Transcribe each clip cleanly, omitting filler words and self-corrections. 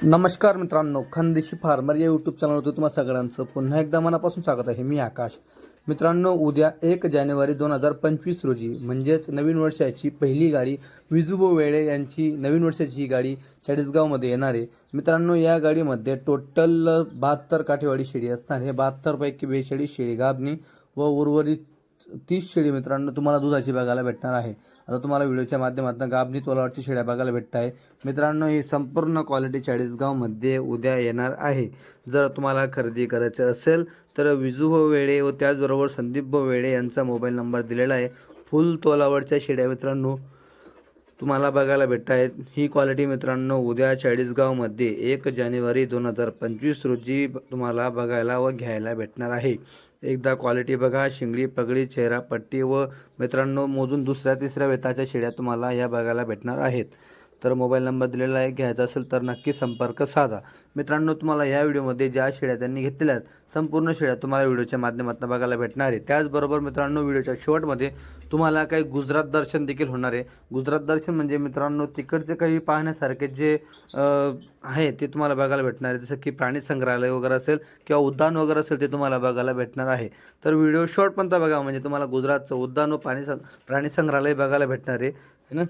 नमस्कार मित्रांनो, खानदेशी फार्मर या यूट्यूब चॅनलवरती तुम्हा सगळ्यांचं पुन्हा एकदा मनापासून स्वागत आहे. मी आकाश. मित्रांनो, उद्या 1 जानेवारी 2025 रोजी म्हणजेच नवीन वर्षाची पहिली गाडी विजुबो वेळे यांची नवीन वर्षाची ही गाडी चाळीसगावमध्ये येणार आहे. मित्रांनो, या गाडीमध्ये टोटल 72 काठेवाडी शेळी असणार. हे 72 पैकी 42 शेळी गाभणी व उर्वरित 30 शेळी मित्रांनो तुम्हाला दुधाची बघायला भेटणार आहे. आता तुम्हाला व्हिडिओच्या माध्यमातून गाभणी तोलावरची शेळ्या बघायला भेटत आहे. मित्रांनो, ही संपूर्ण क्वालिटी चाळीसगावमध्ये उद्या येणार आहे. जर तुम्हाला खरेदी करायचं असेल तर विजू वेळे व त्याचबरोबर संदीप वेळे यांचा मोबाईल नंबर दिलेला आहे. फुल तोलावरच्या शेळ्या मित्रांनो तुम्हाला बघायला भेटत आहेत. ही क्वालिटी मित्रांनो उद्या चाळीसगावमध्ये 1 जानेवारी 2025 रोजी तुम्हाला बघायला व घ्यायला भेटणार आहे. एकदा क्वालिटी बघा. शिंगडी पगडी चेहरा पट्टी व मित्रांनो मोजून दुसऱ्या तिसऱ्या वेताच्या शेळ्या तुम्हाला या बघायला भेटणार आहेत. तर मोबाईल नंबर दिलेला आहे. घ्यायचा असेल तर नक्की संपर्क साधा. मित्रांनो, तुम्हाला या व्हिडिओमध्ये ज्या शेळ्या त्यांनी घेतलेल्या आहेत संपूर्ण शेळ्या तुम्हाला व्हिडिओच्या माध्यमातून बघायला भेटणार आहे. त्याचबरोबर मित्रांनो, व्हिडिओच्या शेवटमध्ये तुम्हाला काही गुजरात दर्शन देखील होणार आहे. गुजरात दर्शन म्हणजे मित्रांनो तिकडचे काही पाहण्यासारखे जे आहे ते तुम्हाला बघायला भेटणार आहे. जसं की प्राणी संग्रहालय वगैरे असेल किंवा उद्यान वगैरे असेल ते तुम्हाला बघायला भेटणार आहे. तर व्हिडिओ शेवटपर्यंत बघा म्हणजे तुम्हाला गुजरातचं उद्यान व प्राणी संग्रहालय बघायला भेटणार आहे ना.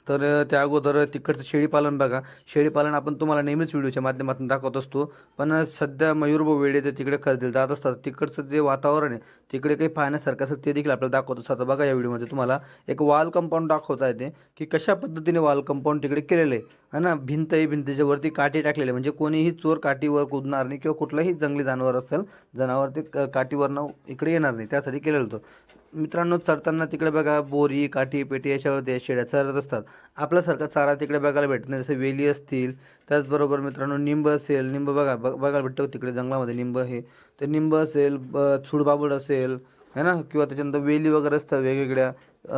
तर त्या अगोदर तिकडचं शेळीपालन बघा. शेळीपालन आपण तुम्हाला नेहमीच व्हिडिओच्या माध्यमातून दाखवत असतो, पण सध्या मयूरभाऊ वेळे जे तिकडे खरेदीला जात असतात तिकडचं जे वातावरण आहे तिकडे काही पाहण्यासारखं असेल ते देखील आपल्याला दाखवत असतात. बघा, या व्हिडिओमध्ये तुम्हाला एक वॉल कंपाऊंड दाखवता येते की कशा पद्धतीने वॉल कंपाऊंड तिकडे केलेलं आहे ना. भिंत आहे, भिंतीच्या वरती काठी टाकलेले म्हणजे कोणीही चोर काठीवर कुदणार नाही किंवा कुठलंही जंगली जनावर असेल जनावर ते काठीवरनं इकडे येणार नाही, त्यासाठी केलेलं होतं. मित्रांनो, चरताना तिकडे बघा बोरी काठी पेटी याच्यावरती शेळ्या चरत असतात. आपल्यासारखा चारा तिकडे बघायला भेटत नाही. जसं वेली असतील, त्याचबरोबर मित्रांनो निंब असेल. निंब बघायला भेटतं तिकडे जंगलामध्ये निंब हे. तर निंब असेल, चुडबाबड असेल है ना, किंवा त्याच्यानंतर वेली वगैरे असतात वेगवेगळ्या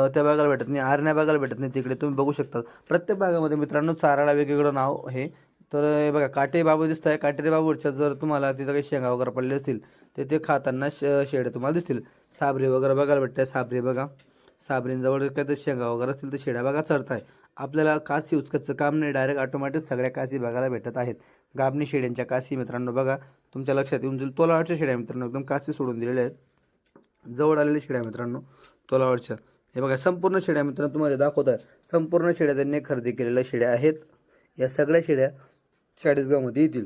त्या बघायला भेटत नाही. आरण्या बघायला भेटत नाही तिकडे. तुम्ही बघू शकता प्रत्येक भागामध्ये मित्रांनो चाराला वेगवेगळं नाव आहे. तर हे बघा काटे बाबू दिसत आहे. काटेरी बाबूच्या जर तुम्हाला तिथं काही शेंगा वगैरे पडले असतील तर ते खाताना शेळे तुम्हाला दिसतील. साबरे वगैरे बघायला भेटते. साबरे बघा, साबरींजवळ काय तर शेंगा वगैरे असतील तर शेळ्या बघा चरत आहे. आपल्याला कासी उचकायचं काम नाही, डायरेक्ट ऑटोमॅटिक सगळ्या कासी बघायला भेटत आहेत. गाभणी शेळ्यांच्या कासी मित्रांनो बघा तुमच्या लक्षात येऊन जाईल. तोलावरच्या शेळ्या मित्रांनो एकदम कासी सोडून दिलेल्या आहेत. जवळ आलेल्या शेळ्या मित्रांनो तोलावरच्या हे बघा संपूर्ण शेळ्या मित्रांनो तुम्हाला दाखवत आहे. संपूर्ण शेळ्या त्यांनी खरेदी केलेल्या शेळ्या आहेत. या सगळ्या शेळ्या चाळीसगावमध्ये येतील.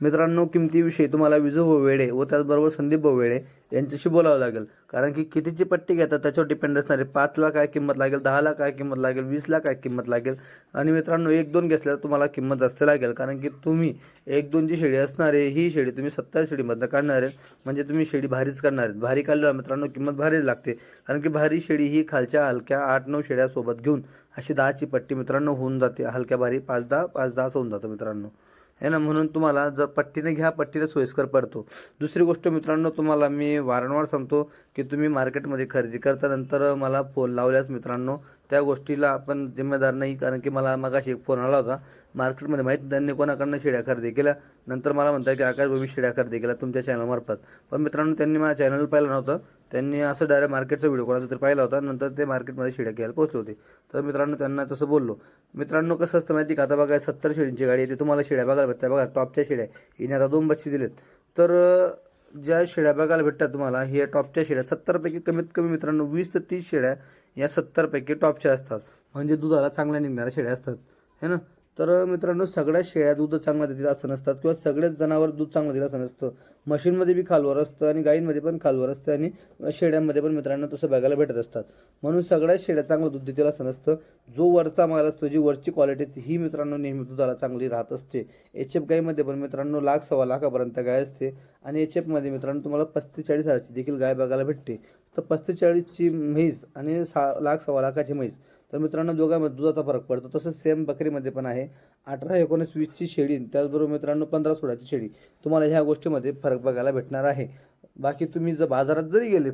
मित्रांनो, किमतीविषयी तुम्हाला विजू वेळे व त्याचबरोबर संदीप वेळे यांच्याशी बोलावं लागेल, कारण की कितीची पट्टी घेतात त्याच्यावर डिपेंड असणार आहे. 5 लाख काय किंमत लागेल, 10 लाख काय किंमत लागेल, 20 लाख काय किंमत लागेल. आणि मित्रांनो 1-2 घेतल्यावर तुम्हाला किंमत जास्त लागेल, कारण की तुम्ही 1-2 जी शेळी असणार आहे ही शेळी तुम्ही 70 शेळीमधनं काढणार आहे म्हणजे तुम्ही शेळी भारीच करणार आहेत. भारी काढल्यावर मित्रांनो किंमत भारी लागते, कारण की भारी शेळी ही खालच्या हलक्या 8-9 शेळ्या सोबत घेऊन अशी 10ची पट्टी मित्रांनो होऊन जाते. हलक्या भारी 5-10 होऊन जातं मित्रांनो है ना. म्हणून तुम्हाला जर पट्टीने घ्या, पट्टीने सोयीस्कर पडतो. दुसरी गोष्ट मित्रांनो तुम्हाला मी वारंवार सांगतो की तुम्ही मार्केटमध्ये खरेदी करता नंतर मला फोन लावल्यास मित्रांनो त्या गोष्टीला आपण जिम्मेदार नाही, कारण की मला मगाशी एक फोन आला होता मार्केटमध्ये माहीत त्यांनी कोणाकडनं शेळ्या खरेदी केल्या. नंतर मला म्हणतात की आकाश मी शेळ्या खरेदी केल्या तुमच्या चॅनलमार्फत. पण मित्रांनो त्यांनी माझ्या चॅनल पाहिलं नव्हतं, त्यांनी असं डायरेक्ट मार्केटचा व्हिडिओ कोणाचा तरी पाहिला होता. नंतर ते मार्केटमध्ये शेळ्या घ्यायला पोहोचले होते. तर मित्रांनो त्यांना तसं बोललो. मित्रांनो कसं असतं माहिती का, आता बघा 70 शेळींची गाडी येते, तुम्हाला शेळ्या बघायला भेटतात. बघा टॉपच्या शेळ्या हिने आता 2 बच्चे दिलेत. तर ज्या शेळ्या बघायला भेटतात तुम्हाला ही टॉपच्या शेळ्या 70 पैकी कमीत कमी मित्रांनो 20 ते 30 शेळ्या या 70 पैकी टॉपच्या असतात, म्हणजे दुधाला चांगल्या निघणाऱ्या शेळ्या असतात है ना. तर मित्रांनो सगळ्या शेळ्या दूध चांगलं देतील असं नसतात, किंवा सगळेच जनावर दूध चांगलं दिलं असं नसतं. मशीनमध्ये बी खालवर असतं आणि गाईंमध्ये पण खालवर असतं आणि शेळ्यांमध्ये पण मित्रांनो तसं बघायला भेटत असतात. म्हणून सगळ्या शेळ्या चांगलं दूध देतील असं नसतं. जो वरचा माल असतो, जी वरची क्वालिटी ही मित्रांनो नेहमी दुधाला चांगली राहत असते. HF गाईमध्ये पण मित्रांनो 1,00,000-1.25 लाखापर्यंत गाय असते आणि HFमध्ये मित्रांनो तुम्हाला 35-40 हजारची देखील गाय बघायला भेटते. तर 35-40ची म्हैस आणि 1,00,000-1.25 लाखाची म्हैस, तर मित्रांनो दोघांमध्ये दुधाचा फरक पडतो. तसंच सेम बकरीमध्ये पण आहे. 18-19-20ची शेळी त्याचबरोबर मित्रांनो 15-16ची शेळी, तुम्हाला ह्या गोष्टीमध्ये फरक बघायला भेटणार आहे. बाकी तुम्ही जर बाजारात जरी गेले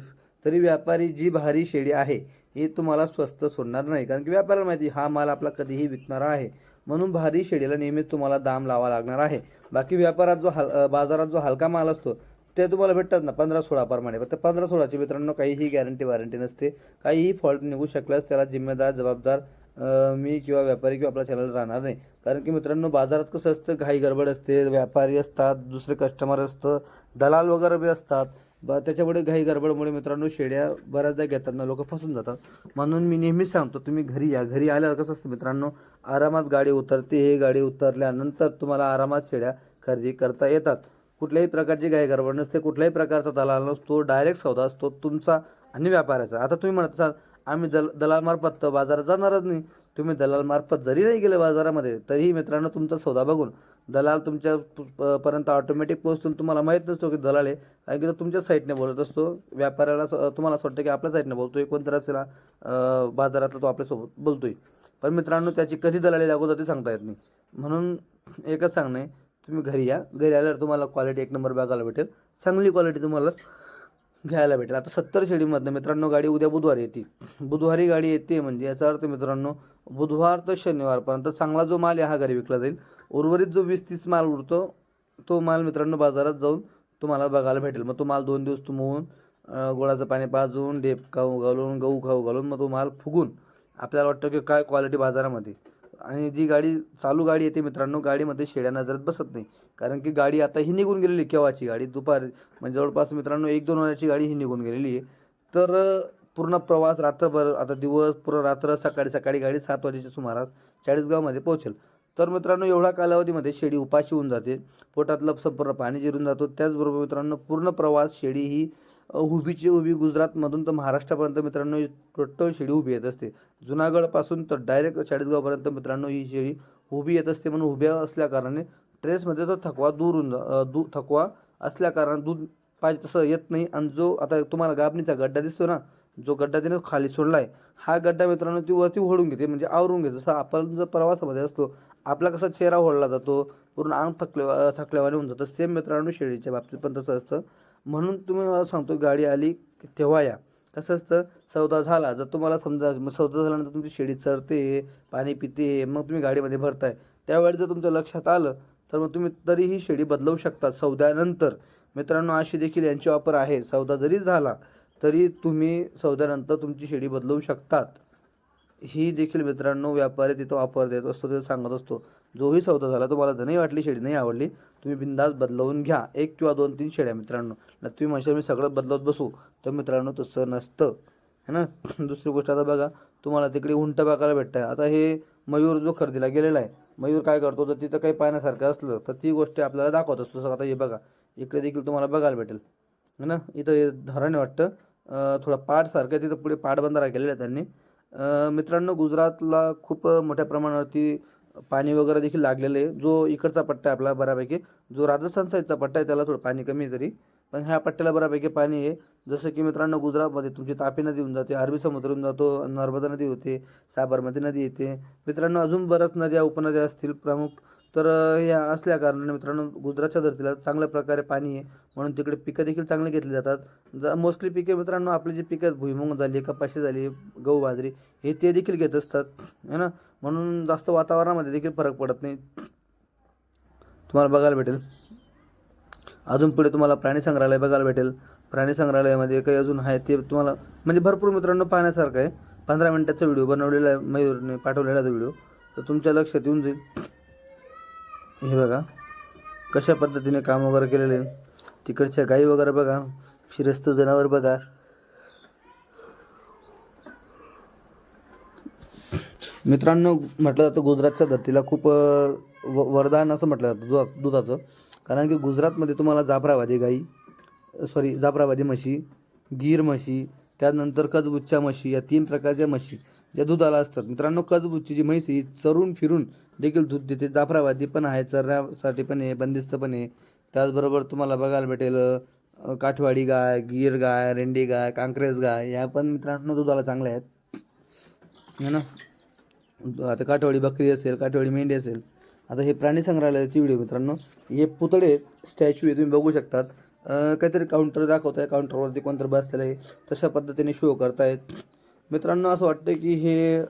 तरी व्यापारी जी भारी शेळी आहे ही तुम्हाला स्वस्त सोडणार नाही, कारण की व्यापाऱ्याला माहिती हा माल आपला कधीही विकणारा आहे. म्हणून भारी शेळीला नेहमीच तुम्हाला दाम लावा लागणार आहे. बाकी व्यापारात बाजारात जो हलका माल असतो ते तुम्हाला भेटतात ना 15-16 प्रमाणे. फक्त 15-16ची मित्रांनो काहीही गॅरंटी वॉरंटी नसते. काहीही फॉल्ट निघू शकल्यास त्याला जिम्मेदार जबाबदार मी किंवा व्यापारी किंवा आपला चॅनल राहणार नाही. कारण की मित्रांनो बाजारात कसं असतं, घाई गडबड असते, व्यापारी असतात, दुसरे कस्टमर असतं, दलाल वगैरे बी असतात. त्याच्यामुळे घाई गडबडमुळे मित्रांनो शेळ्या बऱ्याचदा घेताना लोक फसून जातात. म्हणून मी नेहमीच सांगतो तुम्ही घरी या. घरी आल्यावर कसं असतं मित्रांनो, आरामात गाडी उतरते. हे गाडी उतरल्यानंतर तुम्हाला आरामात शेळ्या खरेदी करता येतात. कुठल्याही प्रकारची घाई गडबड नसते, कुठल्याही प्रकारचा दलाल नसतो. डायरेक्ट सौदा असतो तुमचा आणि व्यापाऱ्याचा. आता तुम्ही म्हणत असाल आम्ही दलालमार्फत तर बाजारात जाणारच नाही. तुम्ही दलालमार्फत जरी नाही गेले बाजारामध्ये तरीही मित्रांनो तुमचा सौदा बघून दलाल तुमच्या पर्यंत ऑटोमॅटिक पोहोचतो. तुम्हाला माहीत नसतो की दलाल आहे, कारण की तो तुमच्या साईडने बोलत असतो. व्यापाऱ्याला तुम्हाला असं वाटतं की आपल्या साईडने बोलतोय, कोणतरी असेल बाजारातला तो आपल्यासोबत बोलतोय. पण मित्रांनो त्याची कधी दलाली लागू जाते सांगता येत नाही. म्हणून एकच सांगणं आहे, तुम्ही घरी या. घरी आल्यावर तुम्हाला क्वालिटी एक नंबर बघायला भेटेल. चांगली क्वालिटी तुम्हाला घ्यायला भेटेल. आता 70 शेळीमधनं मित्रांनो गाडी उद्या बुधवारी येते. बुधवारी गाडी येते म्हणजे याचा अर्थ मित्रांनो बुधवार तर शनिवारपर्यंत चांगला जो माल आहे हा घरी विकला जाईल. उर्वरित जो 20-30 माल उरतो तो माल मित्रांनो बाजारात जाऊन तुम्हाला बघायला भेटेल. मग तो माल 2 दिवस तुंबवून गुळाचं पाणी पाजून, ढेप खाऊ घालून, गहू खाऊ घालून मग तो माल फुगून आपल्याला वाटतं की काय क्वालिटी बाजारामध्ये. आणि जी गाडी चालू गाडी येते मित्रांनो, गाडीमध्ये शेळ्या नजरात बसत नाही. कारण की गाडी आता ही निघून गेलेली केव्हाची गाडी दुपारी म्हणजे जवळपास मित्रांनो 1-2 वाजण्याची गाडी ही निघून गेलेली आहे. तर पूर्ण प्रवास रात्रभर, आता दिवस पूर्ण रात्र, सकाळी गाडी 7 वाजेच्या सुमारास चाळीसगावमध्ये पोहोचेल. तर मित्रांनो एवढ्या कालावधीमध्ये शेळी उपाशी होऊन जाते, पोटातलं संपूर्ण पाणी जिरून जातो. त्याचबरोबर मित्रांनो पूर्ण प्रवास शेळी ही उभीची उभी गुजरातमधून तर महाराष्ट्रापर्यंत मित्रांनो टोटल शेळी उभी येत असते. जुनागडपासून तर डायरेक्ट चाळीसगावपर्यंत मित्रांनो ही शेळी उभी येत असते. म्हणून उभ्या असल्याकारणाने ट्रेसमध्ये तो थकवा दूर होऊन थकवा असल्याकारणाने दूध पाहिजे तसं येत नाही. आणि जो आता तुम्हाला गाबणीचा गड्डा दिसतो ना, जो गड्डा तिने खाली सोडला आहे, हा गड्डा मित्रांनो ती वरती ओढून घेते, म्हणजे आवरून घेते. जसं आपण जर प्रवासामध्ये असतो आपला कसा चेहरा ओढला जातो, पूर्ण अंग थकल्यावाने होऊन जातं, सेम मित्रांनो शेळीच्या बाबतीत पण तसं असतं. म्हणून तुम्ही मला सांगतो गाडी आली तेव्हा या. कसं असतं, सौदा झाला जर तुम्हाला समजा सौदा झाल्यानंतर तुमची शेळी चरते, पाणी पिते, मग तुम्ही गाडीमध्ये भरताय, त्यावेळी जर तुमच्या लक्षात आलं तर मग तुम्ही तरीही शेळी बदलवू शकता सौद्यानंतर. मित्रांनो अशी देखील यांची ऑफर आहे. सौदा जरी झाला तरी तुम्ही सौद्यानंतर तुमची शेळी बदलवू शकतात. ही देखील मित्रांनो व्यापारी तिथं ऑफर देत असतो, ते सांगत असतो. जोही सौदा झाला तुम्हाला जर नाही वाटली शेळी नाही आवडली, तुम्ही बिंदास बदलवून घ्या. 1 किंवा 2-3 शेळ्या मित्रांनो. नाही तुम्ही म्हणशाल मी सगळं बदलवत बसू, तर मित्रांनो तसं नसतं है ना. दुसरी गोष्ट आता बघा, तुम्हाला तिकडे उंट बघायला भेटतं आहे. आता हे मयूर जो खरेदीला गेलेला आहे, मयूर काय करतो, तर तिथं काही पाहण्यासारखं असलं तर ती गोष्ट आपल्याला दाखवत असतो. आता हे बघा इकडे देखील तुम्हाला बघायला भेटेल है ना. इथं हे धरण वाटतं थोडा पाटसारखं, तिथं पुढे पाटबंधारा केलेला आहे त्यांनी. मित्रांनो गुजरातला खूप मोठ्या प्रमाणावरती पाणी वगैरे देखील लागलेलं आहे. जो इकडचा पट्टा आहे आपला बऱ्यापैकी, जो राजस्थान साईडचा पट्टा आहे त्याला थोडं पाणी कमी आहे तरी, पण ह्या पट्ट्याला बऱ्यापैकी पाणी आहे. जसं की मित्रांनो गुजरातमध्ये तुमची तापी नदी होऊन जाते, अरबी समुद्र होऊन जातो, नर्मदा नदी होते, साबरमती नदी येते. मित्रांनो अजून बऱ्याच नद्या उपनद्या असतील प्रमुख. तर ह्या असल्या कारणाने मित्रांनो गुजरातच्या धर्तीला चांगल्या प्रकारे पाणी आहे. म्हणून तिकडे पिकं देखील चांगली घेतली जातात. मोस्टली पिके मित्रांनो आपली जी पिकं आहेत, भुईमुग झाली, कपाशी झाली, गहू बाजरी, हे ते देखील घेत असतात है ना. म्हणून जास्त वातावरणामध्ये देखील फरक पडत नाही. तुम्हाला बघायला भेटेल अजून पुढे तुम्हाला प्राणी संग्रहालय बघायला भेटेल. प्राणी संग्रहालयामध्ये काही अजून आहे ते तुम्हाला म्हणजे भरपूर मित्रांनो पाहण्यासारखं आहे. 15 मिनिटाचा व्हिडिओ बनवलेला आहे, मयूरने पाठवलेला तो व्हिडिओ, तर तुमच्या लक्षात येऊन जाईल. हे बघा कशा पद्धतीने काम वगैरे केलेले आहे. तिकडच्या गाई वगैरे बघा, शिरस्त जनावर बघा. मित्रांनो म्हटलं जातं गुजरातच्या धर्तीला खूप वरदान असं म्हटलं जातं दुधाचं. कारण की गुजरातमध्ये तुम्हाला जाफराबादी म्हशी, गीर म्हशी, त्यानंतर कजबुच्च्या म्हशी, या 3 प्रकारच्या म्हशी ज्या दुधाला असतात. मित्रांनो कजबुच्ची जी म्हैस ही चरून फिरून देखील दूध देते. जाफराबादी पण आहे, चरण्यासाठी पण आहे, बंदिस्त पण आहे. त्याचबरोबर तुम्हाला बघायला भेटेल काठवाडी गाय, गीर गाय, रेंडी गाय, कांक्रेज गाय, या पण मित्रांनो दुधाला चांगल्या आहेत है ना. आता काठवाडी बकरी असेल, काठवाडी मेंढी असेल. आता हे प्राणी संग्रहालयाची व्हिडिओ मित्रांनो, हे पुतळे स्टॅच्यू आहे तुम्ही बघू शकतात. काहीतरी काउंटर दाखवत आहे, काउंटरवरती कोणतरी बसलेलं आहे, तशा पद्धतीने शो करतायत. मित्रांनो असं वाटतं की हे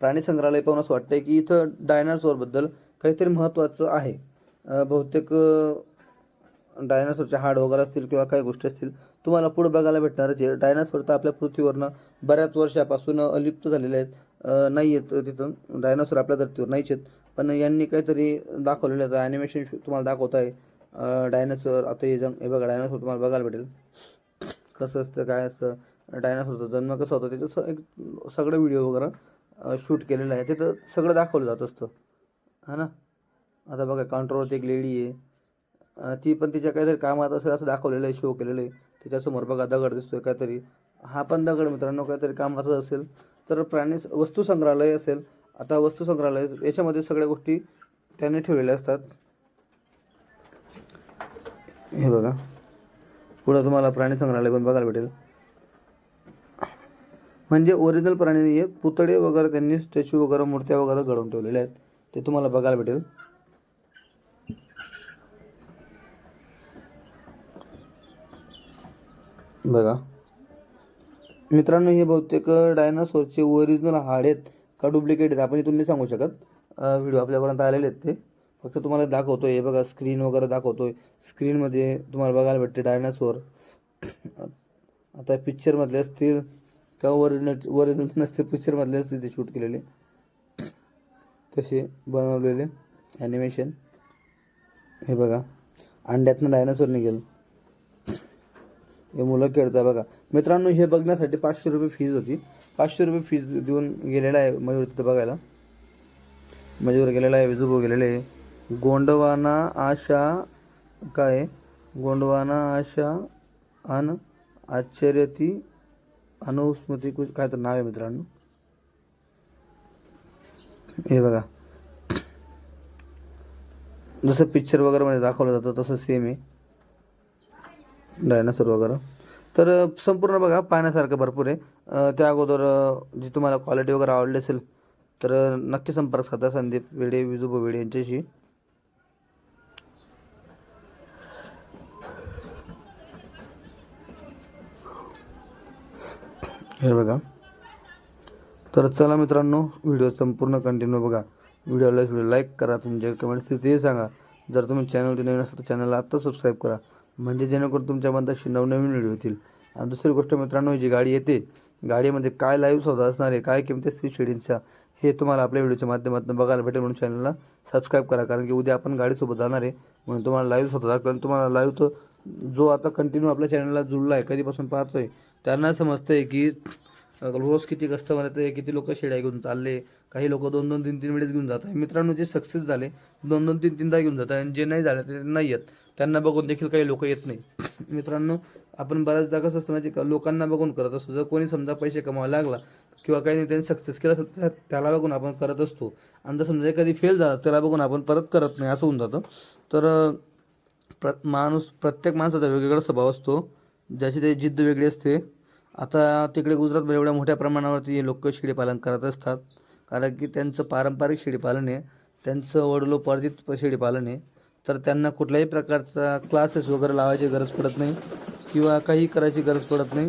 प्राणी संग्रहालय पाहून असं वाटतं की इथं डायनासोरबद्दल काहीतरी महत्त्वाचं आहे. बहुतेक डायनासोरचे हाड वगैरे असतील किंवा काही गोष्टी असतील, तुम्हाला पुढे बघायला भेटणारच आहे. डायनासोर तर आपल्या पृथ्वीवरनं बऱ्याच वर्षापासून अलिप्त झालेले आहेत. नाही आहेत तिथं डायनासोर आपल्या धरतीवर नाहीच आहेत. पण यांनी काहीतरी दाखवलेलं आहे. ॲनिमेशन तुम्हाला दाखवत आहे. डायनासोर आता हे बघा डायनासोर तुम्हाला बघायला भेटेल. कसं असतं काय असतं डायनासोरचा जन्म कसा होता त्याचं एक सगळं व्हिडिओ वगैरे शूट केलेलं आहे. तिथं सगळं दाखवलं जात असतं है ना. आता बघा काउंटरवरती एक लेडी आहे. ती पण तिच्या काहीतरी कामात असेल असं दाखवलेलं आहे, शो केलेलं आहे. त्याच्यासमोर बघा दगड दिसतोय काहीतरी. हा पण दगड मित्रांनो काहीतरी कामाचं असेल. तर प्राणी वस्तू संग्रहालय असेल. आता वस्तू संग्रहालय याच्यामध्ये सगळ्या गोष्टी त्याने ठेवलेल्या असतात. हे बघा पुढं तुम्हाला प्राणी संग्रहालय पण बघायला भेटेल. म्हणजे ओरिजिनल प्राणी नाही आहेत, पुतळे वगैरे त्यांनी स्टॅच्यू वगैरे मूर्त्या वगैरे घडवून ठेवलेल्या आहेत. ते तुम्हाला बघायला भेटेल. बघा मित्रांनो हे बहुतेक डायनासोरचे ओरिजिनल हाड आहेत का डुप्लिकेट आहेत आपण इथून नाही सांगू शकत. व्हिडिओ आपल्यापर्यंत आलेले आहेत ते फक्त तुम्हाला दाखवतोय. हे बघा स्क्रीन वगैरे दाखवतोय. स्क्रीनमध्ये तुम्हाला बघायला भेटते डायनासोर. आता पिक्चरमधले असतील का ओरिजिनल नसते, पिक्चरमधले असतील ते शूट केलेले तसे बनवलेले ॲनिमेशन. हे बघा अंड्यातनं डायनासोर निघेल. हे मुलं खेळतात बघा मित्रांनो. हे बघण्यासाठी 500 रुपये फीज होती. 500 रुपये फीज देऊन गेलेला आहे मयूर तिथं बघायला. मयूर गेलेला आहे, विजूभाऊ गेलेले आहे. गोंडवाना आशा काय गोंडवाना आशा अन आश्चर्यती अनुस्मृती काय तर नाव आहे मित्रांनो. हे बघा जसं पिक्चर वगैरे मध्ये दाखवलं जातं तसं सेम आहे डायनासोर वगैरे. तर संपूर्ण बघा पाहण्यासारखं भरपूर आहे. त्या अगोदर जी तुम्हाला क्वालिटी वगैरे आवडली असेल तर नक्की संपर्क साधा संदीप वेडे विजूभाऊ वेडे यांच्याशी. हे बघा तर चला मित्रांनो व्हिडिओ संपूर्ण कंटिन्यू बघा. व्हिडिओ लाईक करा. तुमचे कमेंट्स ते सांगा. जर तुम्ही चॅनलवरती नवीन असाल तर चॅनलला आत्ता सबस्क्राईब करा म्हणजे जेणेकरून तुमच्यामध्ये अशी नवनवीन व्हिडिओ येतील. आणि दुसरी गोष्ट मित्रांनो जी गाडी येते गाडीमध्ये काय लाईव्ह सौदा असणार आहे, काय किमती असतील शेडिंगच्या हे तुम्हाला आपल्या व्हिडिओच्या माध्यमातून बघायला भेटेल. म्हणून चॅनलला सबस्क्राईब करा कारण की उद्या आपण गाडीसोबत जाणार आहे म्हणून तुम्हाला लाईव्ह सौदा दाखवेल. तुम्हाला लाईव्ह तो जो आता कंटिन्यू आपल्या चॅनलला जुळला आहे कधीपासून पाहतोय त्यांना समजतं आहे की रोज किती कस्टमर येते, किती लोक शेड्या घेऊन चालले. काही लोक 2-2, 3-3 वेळेस घेऊन जात आहे मित्रांनो. जे सक्सेस झाले 2-2, 3-3दा घेऊन जात आहे आणि जे नाही झाले ते नाही येत. त्यांना बघून देखील काही लोक येत नाही मित्रांनो. आपण बऱ्याचदा कसं असतं माहिती का लोकांना बघून करत असतो. जर कोणी समजा पैसे कमावायला लागला किंवा काही नाही त्यांनी सक्सेस केला तर त्याला बघून आपण करत असतो. आणि जर समजा एखादी फेल झाला त्याला बघून आपण परत करत नाही असं होऊन जातं. तर प्रत्येक माणसाचा वेगवेगळा स्वभाव असतो, ज्याची त्याची जिद्द वेगळी असते. आता तिकडे गुजरातमध्ये एवढ्या मोठ्या प्रमाणावरती लोक शेळीपालन करत असतात कारण की त्यांचं पारंपरिक शेळीपालन आहे. त्यांचं वडिलोपार्जित शेळीपालन आहे. तर त्यांना कुठल्याही प्रकारचा क्लासेस वगैरे लावायची गरज पडत नाही किंवा काही करायची गरज पडत नाही.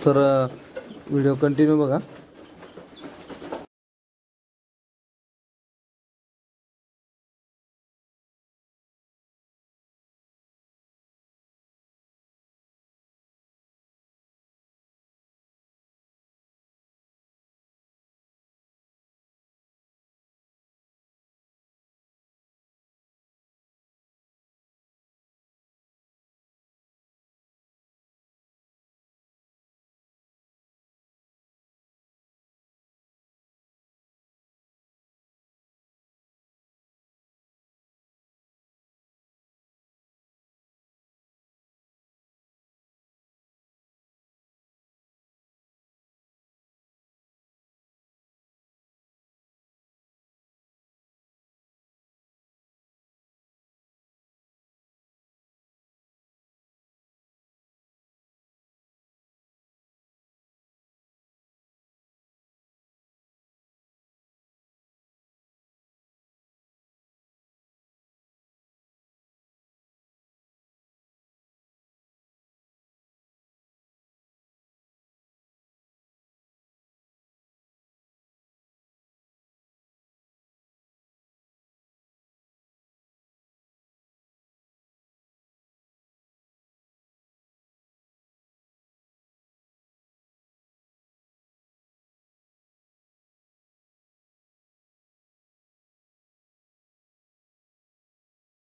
तर व्हिडिओ कंटिन्यू बघा.